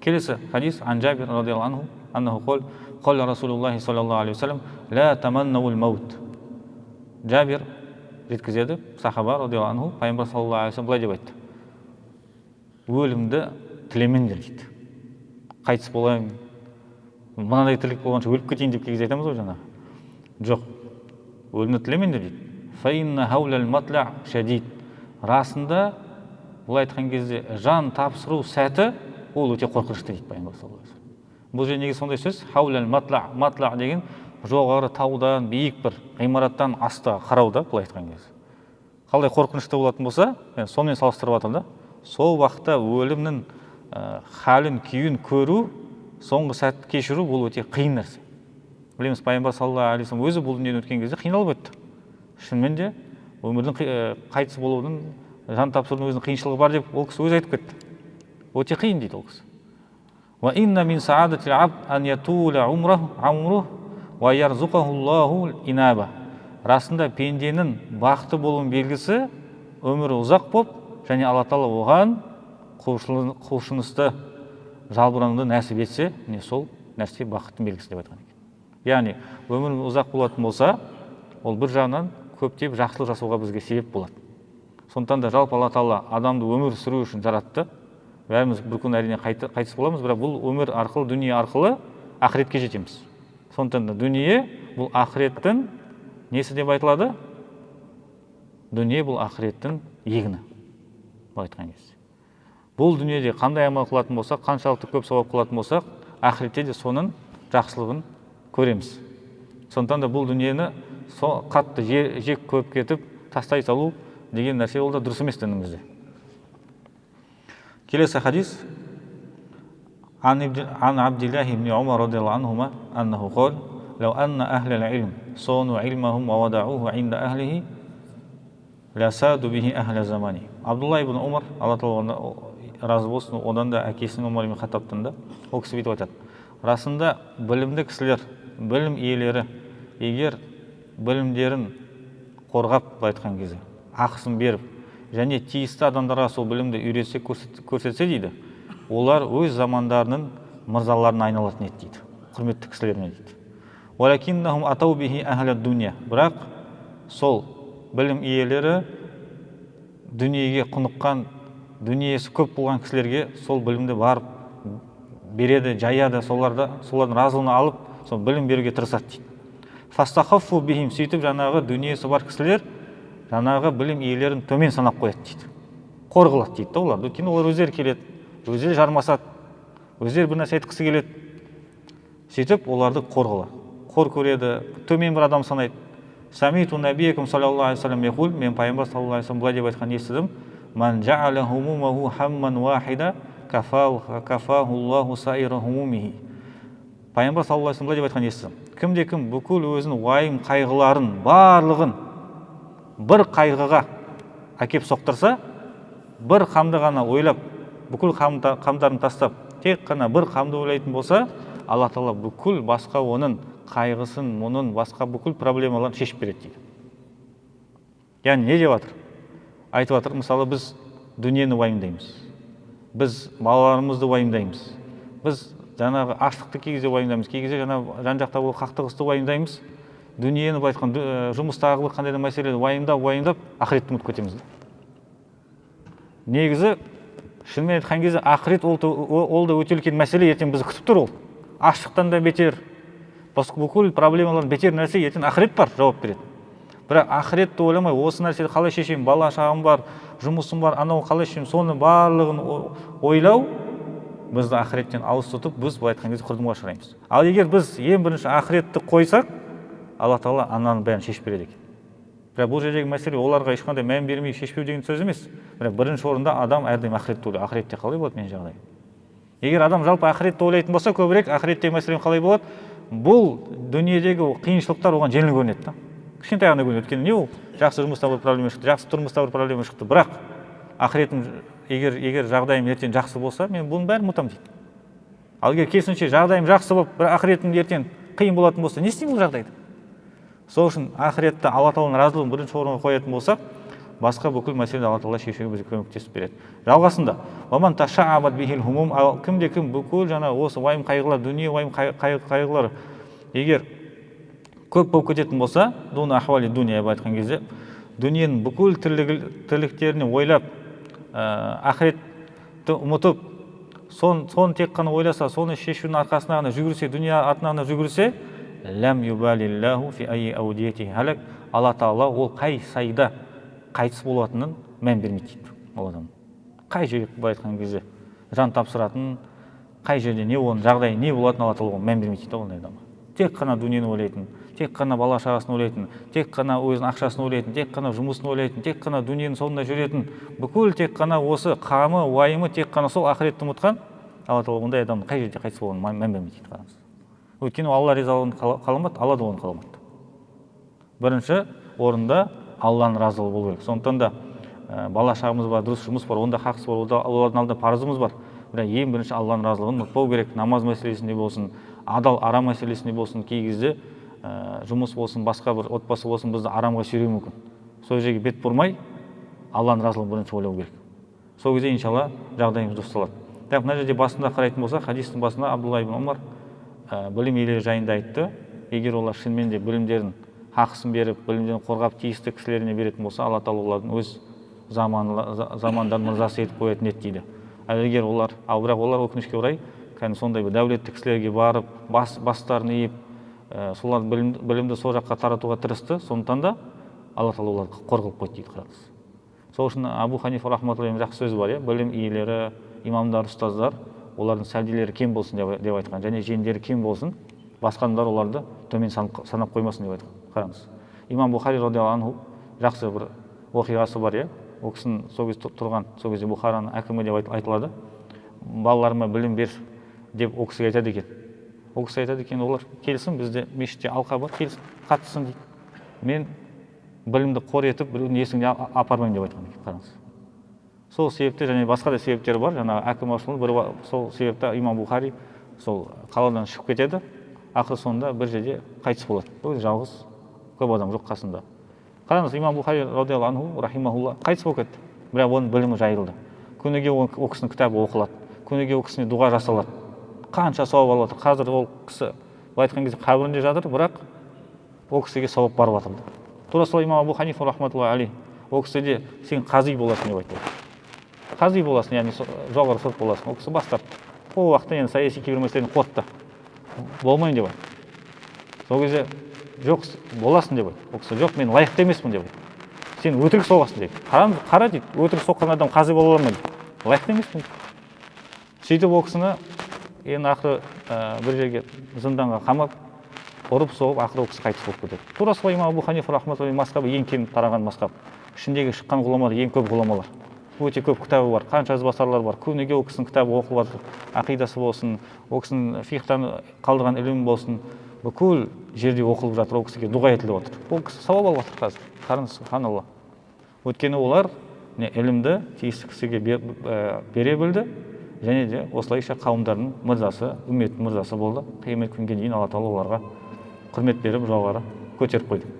Келесі хадис ан Джабир радиаллаху анху аннаху қол қол Расулуллахи саллаллаху алейхи вассалам ла таманнаул маут. Джабир жеткізеді, сахаба радиаллаху анху, пайғамбар саллаллаху алейхи вассалам былай деп айтты: өлімді тілемеңдер дейді. Қайтыс болайын, мынадай тірлік болғанша өліп кетейін деп кейде айтамыз ғой жаңағы. Жоқ, өлімді тілемеңдер дейді. Фаинна хаулал матла шадид. Расында бұл айтқан кезде жан тапсыру сәті ол өте қорқынышты дейді пайғамбар саллаллаху алейхи вассалам. Бұл жерде неге сондай сөз? Хаулал матла деген жоғары таудан, биік бір ғимараттан астыға қарау да, бұл айтқан кезде. Қалай қорқынышты болатын болса, сонымен салыстырып жатырмын да. Сол уақытта өлімнің халін, күйін көру, соңғы сәт кешіру бұл өте қиын нәрсе. Білеміз, пайғамбар саллаллаху алейхи вассалам өзі бұл дүниеден өткен кезде қиналып өтті. Шынымен де өмірдің қайтыс болудың, жан тапсырудың өзінің қиыншылығы бар деп ол кісі өзі айтып кетті. Өте қиын дейді ол кісі. Ва инна мин саадатил абд ан ятула умрух ва ярзуқахуллаху инаба. Расында пенденің бақытты болуының белгісі өмірі ұзақ болып, және Алла Тағала оған құлшынысты, жалбыраңды нәсіп етсе, не сол нәрсе бақыттың белгісі деп айтқан екен. Яғни өмір ұзақ болатын болса, ол бір жағынан көптеп жақсылық жасауға бізге себеп болады. Сондықтан да жалпы Алла Тағала адамды өмір сүру үшін жаратты. Бәріміз бір күн әрине қайтыс боламыз, бірақ бұл өмір арқылы, дүние арқылы ақыретке жетеміз. Сондықтан да дүние бұл ақыреттің несі деп айтылады? Дүние бұл ақыреттің егіні. Айтқан кезде. Бұл дүниеде қандай амал қылатын болсақ, қаншалықты көп сауап қылатын болсақ, ақыретте де соның жақсылығын көреміз. Сондықтан да бұл дүниені қатты жек көріп кетіп, тастай салу деген нәрсе ол да дұрыс емес дінімізде. Келесі хадис ан Абдиллахи ибн Умар радиаллаху анхума аннаху қол лау анна ахлал илм сону илмахум ва вадауху инда ахлихи ласаду бихи ахля замани. Абдулла ибн Умар, Алла Тағала разы болсын, одан да әкесінің Умар ибн Хаттабтан да ол кісі бүйтіп айтады: расында білімді кісілер, білім иелері, егер білімдерін қорғап айтқан кезде ақысын беріп, және тиісті адамдарға сол білімді үйретсе, көрсетсе дейді, олар өз замандарының мырзаларына айналатын еді дейді, құрметті кісілеріне дейді. Уалакиннахум атау бихи ахля дуния. Бірақ сол білім иелері дүниеге құныққан, дүниесі көп болған кісілерге сол білімді барып береді, жаяды, солардың разылығын алып, сол білім беруге тырысады дейді. Фастахаффу бихим, сөйтіп жаңағы дүниесі бар кісілер жаңағы білім иелерін төмен санап қояды дейді. Қор қылады дейді олар. Өйткені олар өздері келеді, өздері жармасады, өздері бір нәрсе айтқысы келеді. Сөйтіп оларды қор қылады. Қор көреді, төмен бір адам санайды. Самиту набиякум саллаллаху алейхи вассалам яқул, мен пайғамбар саллаллаху алейхи вассалам былай деп айтқан естідім: ман жа'аля хумумаху хамман вахида кафахуллаху саира хумумихи. Пайғамбар саллаллаху алейхи вассалам былай деп айтқан естідім: кімде-кім бүкіл өзінің уайым қайғыларын барлығын бір қайғыға әкеп соқтырса, бір қамды ғана ойлап, бүкіл қамдарын тастап, тек қана бір қамды ойлайтын болса, Алла Тағала бүкіл басқа оның қайғысын, оның басқа бүкіл проблемаларын шешіп береді дейді. Яғни не деп жатыр? Айтып жатыр, мысалы біз дүниені уайымдаймыз, біз балаларымызды уайымдаймыз, біз жаңағы аштықты кей кезде уайымдаймыз, кей кезде жаңағы жан-жақта болып қақтығысты уайымдаймыз, дүниені былай айтқан жұмыстағы қандай да мәселені уайымдап ақыретті ұмытып кетеміз. Негізі шынымен айтқан кезде ақырет ол да өте үлкен мәселе, ертең бізді күтіп тұр. Ол аштықтан да бетер, бүкіл проблемалардың бетер нәрсе ертең ақырет бар, жауап береді. Бірақ ақыретті ойламай, осы нәрсені қалай шешемін, бала шағым бар, жұмысым бар, анау қалай шешемін, соны барлығын ойлау бізді ақыреттен алыс тұтып, біз былай айтқан кезде құрдымға ұшыраймыз. Ал егер біз ең бірінші ақыретті қойсақ, Алла Тағала ананың бәрін шешіп береді екен. Бірақ бұл жердегі мәселе оларға ешқандай мән бермей шешпеу деген сөз емес. Бірақ бірінші орында адам әрдайым ақыретті ойлайды. Ақыретте қалай болады менің жағдайым? Егер адам жалпы ақыретті ойлайтын болса, көбірек ақыреттегі мәселе қалай болады? Бұл дүниедегі қиыншылықтар оған жеңіл көрінеді. Кішкентай ғана көрінеді. Өйткені не ол? Жақсы жұмыста бір проблема шықты, жақсы тұрмыста бір проблема шықты. Бірақ ақыретім егер жағдайым ертең жақсы болса, мен бұның бәрін ұмытамын дейді. Ал егер керісінше жағдайым жақсы болып, бір ақыретім ертең қиын болатын болса, не істеймін бұл жағдайда? Сол үшін ақыретті Алла Тағаланың разылығын бірінші орынға қоятын болсақ, басқа бүкіл мәселені Алла Тағала шешуге бізге көмектесіп береді. Жалғасында кімде-кім бүкіл жаңа осы уайым қайғылар, дүние уайым қайғылар егер көп болып кететін болса, дуна ахвали дуния деп айтқан кезде, дүниенің бүкіл тірліктеріне ойлап, ақыретті ұмытып, соны тек қана ойласа, соны шешудің арқасына ғана жүгірсе, дүния артына ғана жүгірсе, ләм юбалиллаху фи айи аудиятихи халак, Алла Тағала ол қай сайда қайтыс болатынын мән бермейді дейді ол адам. Қай жерде былай айтқан кезде жан тапсыратын, қай жерде не оның жағдайы не болатынын Алла Тағала мән бермейді дейді ондай адам. Тек қана дүниені ойлайтын, тек қана бала шағасын ойлайтын, тек қана өзінің ақшасын ойлайтын, тек қана жұмысын ойлайтын, тек қана дүниенің соңында жүретін, бүкіл тек қана осы қамы, уайымы, тек қана сол ақыретті ұмытқан, Алла Тағала ондай адамның қай жерде қайтыс болғанын мән бермейді дейді. Қараңыз. Өйткені Алла ризалығын қаламады, Алла да оны қаламады. Бірінші орында Алланың разылығы болу керек. Сондықтан да бала шағымыз бар, дұрыс жұмыс бар, онда хақысы бар, олардың алдында парызымыз бар. Бірақ ең бірінші Алланың разылығын ұмытпау керек. Намаз мәселесінде болсын, адал арам мәселесінде болсын, кей кезде жұмыс болсын, басқа бір отбасы болсын, бізді арамға сүйреуі мүмкін. Сол жерге бет бұрмай, Алланың разылығын бірінші ойлау керек. Сол кезде иншалла жағдайымыз дұрысталады. Мына жерде басында қарайтын болсақ, хадистің басында Абдулла ибн Омар білім иелері жайында айтты. Егер олар шынымен де білімдерін хақысын беріп, білімдерін қорғап тиісті кісілеріне беретін болса, Алла Тағала олардың өз замандарын мырзасы етіп қоятын еді дейді. Бірақ олар өкінішке орай сондай бір дәулетті кісілерге барып, бастарын иіп, солар білімді сол жаққа таратуға тырысты. Сондықтан да Алла Тағала оларды қорғап қойды дейді. Қараңыз. Сол үшін Абу Ханифа рахматуллахи жақсы сөзі бар, білім иелері, имамдар, ұстаздар, олардың сәлделері кем болсын деп айтқан, және жеңдері кем болсын, басқа адамдар оларды төмен санап қоймасын деп айтқан. Қараңыз. Имам Бухари радиаллаху анху жақсы бір оқиғасы бар, ол кісінің сол кезде тұрған, сол кезде Бұхараның әкімі деп айтылады. Балаларыма білім бер деп ол кісіге айтады екен. Ол кісі айтады екен, олар келсін, бізде мешітте алқа бар, келсін, қатыссын дейді. Мен білімді қор етіп, біреудің есігіне апармайын деп айтқан екен. Қараңыз. Сол себепте және басқа да себептер бар. Жаңағы әкім ашылу, сол себепте имам Бухари сол қаладан шығып кетеді. Ақыры соңында бір жерде қайтыс болады. Ол жалғыз, көп адам жоқ қасында. Қараңыз, имам Бухари радиаллаху анху рахимахулла қайтыс болып кетті. Бірақ оның білімі жайылды. Күніге ол кісінің кітабы оқылады. Күніге ол кісіне дұға жасалады. Қанша сауап алып жатыр. Қазір ол кісі былай айтқан кезде қабірінде жатыр, бірақ ол кісіге сауап барып жатыр. Тура сол имам Абу Ханифа рахматуллахи алейхи ол кісіде сен қази боласың деп айтты. Қази боласың, яғни жоғары сот боласың. Ол кісі бас тартты. Ол уақытта енді саяси кейбір мәселені қорытты. Болмайын деп айтты. Сол кезде жоқ боласың деп айтты. Ол кісі жоқ, мен лайықты емеспін деп айтты. Сен өтірік соғасың дейді. Қара дейді, өтірік соққан адам қази бола алмайды. Лайықты емеспін. Сөйтіп ол кісіні енді ақыры бір жерге зынданға қамап, ұрып соғып, ақыры ол кісі қайтыс болып кетеді. Тура сол имам Абу Ханифа рахматуллахи мазхабы ең кең тараған мазхаб. Ішіндегі шыққан ғұламалар ең көп ғұламалар. Өте көп кітабы бар, қанша ізбасарлар бар. Күніге ол кісінің кітабы оқылып жатыр. Ақидасы болсын, ол кісінің фихтан қалдырған ілімі болсын, бүкіл жерде оқылып жатыр, ол кісіге дұға етіліп отыр. Ол кісі сауап алып жатыр қазір. Қараңыз, субханалла. Өйткені олар ілімді тиісті кісіге бере білді, және де осылайша қауымдардың мырзасы, үмметтің мырзасы болды. Қиямет күнге дейін Алла Тағала оларға құрмет беріп жоғары көтеріп қойды.